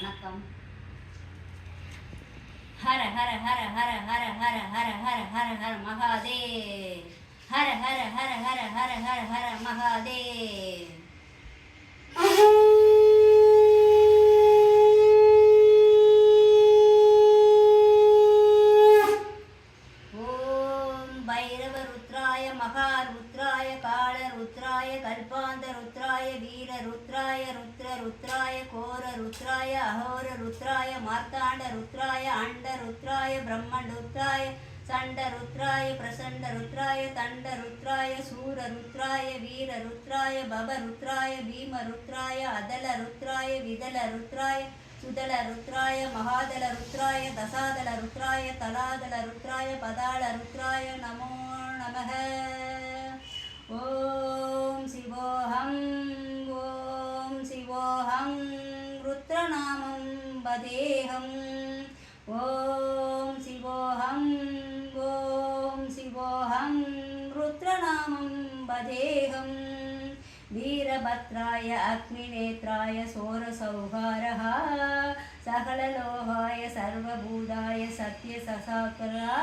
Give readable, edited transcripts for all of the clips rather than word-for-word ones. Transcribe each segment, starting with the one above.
வணக்கம். ஹர ஹர ஹர ஹர ஹர ஹர ஹர ஹர ஹர ஹர மகாதேவ். ஹர ஹர ஹர ஹர ஹர ஹர ஹர மகாதேவ். महारुद्राय कालरुद्राय कल्पान्तरुद्राय वीररुद्राय रुद्ररुद्राय कोररुद्राय अहोररुद्राय मार्ताण्डरुद्राय अण्डरुद्राय ब्रह्मरुद्राय चण्डरुद्राय प्रचण्डरुद्राय तण्डरुद्राय सूररुद्राय वीररुद्राय भवरुद्राय भीमरुद्राय अदलरुद्राय विदलरुद्राय सुदलरुद्राय महादलरुद्राय दशादलरुद्राय तलादलरुद्राय पदालरुद्राय नमो नमः. ओम शिवोऽहं ओम शिवोऽहं रुद्रनामं वदेहं. ओम शिवोऽहं ओम शिवोऽहं रुद्रनामं वदेहं. वीरभद्राय अग्निनेत्राय सोरसौहारः सकललोहाय सर्वभूताय सत्यससाकरा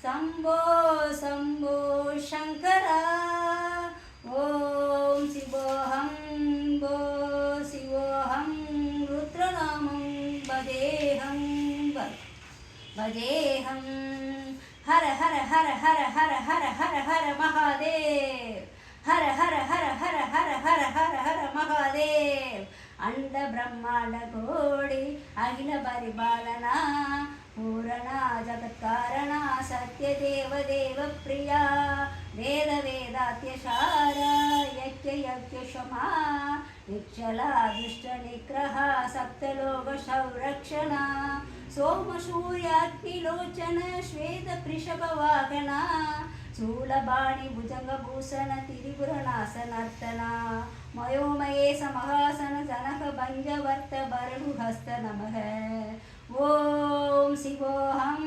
शंभो शंभो शंकरा. ओम शिवोऽहं शिवोऽहं रुद्रनामं वदेहं वदेहं. हर हर हर हर हर हर हर हर महादेव. हर हर हर हर हर हर हर हर महादेव. अंड ब्रह्मांड कोडि अखिल परिपालना पूरणा जगत्कारणा सत्यदेव देव प्रिया वेद वेदात्यशारा यज्ञ यज्ञक्षमा निक्षला दुष्ट निग्रह सप्तलोक संरक्षणा सोम सूर्याग्निलोचन श्वेत वृषभवाहना शूलबाणि भुजंगभूषण त्रिपुरनाशनर्तना मयोमयेश महासन जनक भंजवर्त बरहुहस्त नमः. ओम शिवोऽहं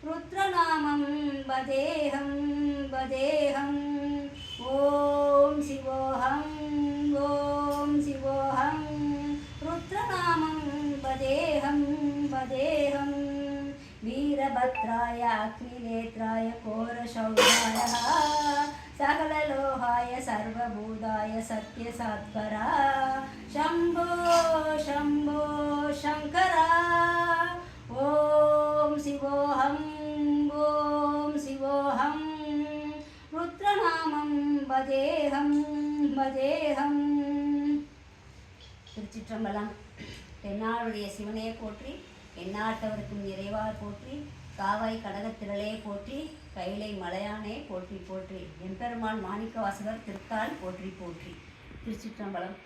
रुद्रनामं वदेहं वदेहं. ओम शिवोऽहं रुद्रनामं वदेहं वदेहं. वीरभद्राय अग्निनेत्राय कोरशौर्याय सकललोहाय सर्वभूताय सत्यसात्करा शंभो शंभो शंकरा. ओम शिवोऽहं रुद्रनामं वदेहं वदेहं. திருச்சிற்றம்பலம். தென்னாளுடைய சிவனே போற்றி, எந்நாட்டவருக்கும் இறைவா போற்றி, காவாய் கடகத்திரளே போற்றி, கைலை மலையானே போற்றி போற்றி, எம்பெருமான் மாணிக்க வாசகர் திருத்தாள் போற்றி போற்றி. திருச்சிற்றம்பலம்.